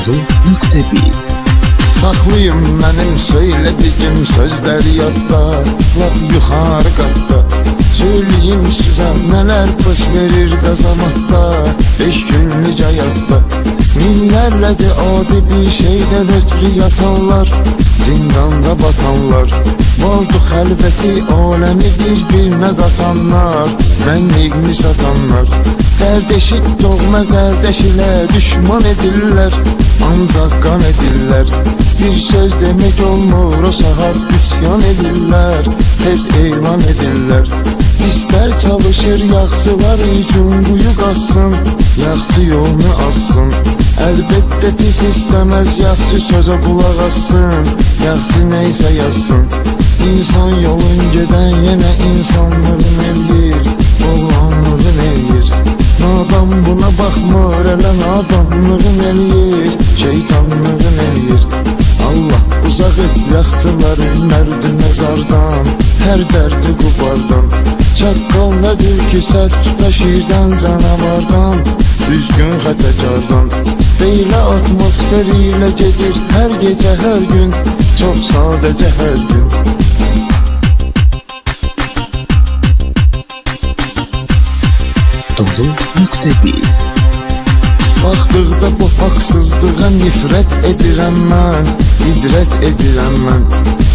Anadolu.biz. Saklıyım benim söylediğim sözleri yadda, lap yukarı katta. Söyleyeyim size neler baş verir qazamakta, 5 günlük hayatda. Minlərlə de adi bir şeyden ötürü yatanlar, zindanda batanlar. Oldu xəlvəti aləmi bir-birinə qatanlar, mənliğini satanlar. Kardeşi doğma kardeş ile düşman edirlər, ancaq qan edirlər. Bir söz demek olmur o sahar üsyan edirlər, tez elan edirlər. İster çalışır yaxçılar üçün quyu qazsın, yaxçı yolunu azsın. Əlbəttə pis istəməz yaxçı sözə qulaq assın, yaxçı neysə yazsın. İnsan yolun gedən yenə insanlığın eləyir, oğlanlığın eləyir. Nadan buna baxmır, elə nadanlığın eləyir, şeytanlığın eləyir. Allah uzaq et yaxçıların mərdi məzardan, hər dərdi qubardan. Çaqqal nədir ki sər tuta şirdən canavardan, düzgün xətəkardan. Beylə atmosferi ilə gedir hər gecə hər gün, çox sadəcə hər gün. Anadolu.biz. Baxdıqda bu haqsızlığa nifrət edirəm mən, ibrət edirəm mən.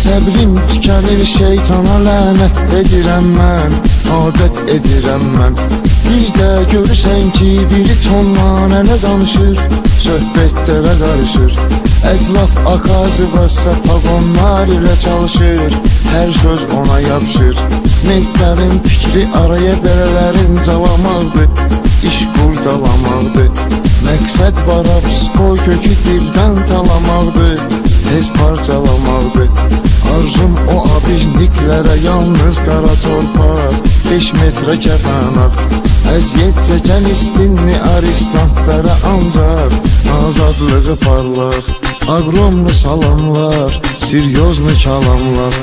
Səbrim tükənir şeytana lənət edirəm mən, adət edirəm mən. Bir də görürsən ki biri tonla nə danışır, söhbətlərə qarışır. Əclaf akazı vassa pagonlar ilə çalışır, hər söz ona yapışır. Meydlərin fikri araya belələrin calamaqdır, iş qurdalamaqdır. Məqsəd var psiko kökü dildən talamaqdır, tez parçalamaqdır. Arzum o abirliklərə yalnız qara torpaq, 5 metrə kəfənaq. Əziyyət çəkən istinli aristantlara ancaq azadlığı parlaq. Agromlu salamlar, siryozlu kalamlar.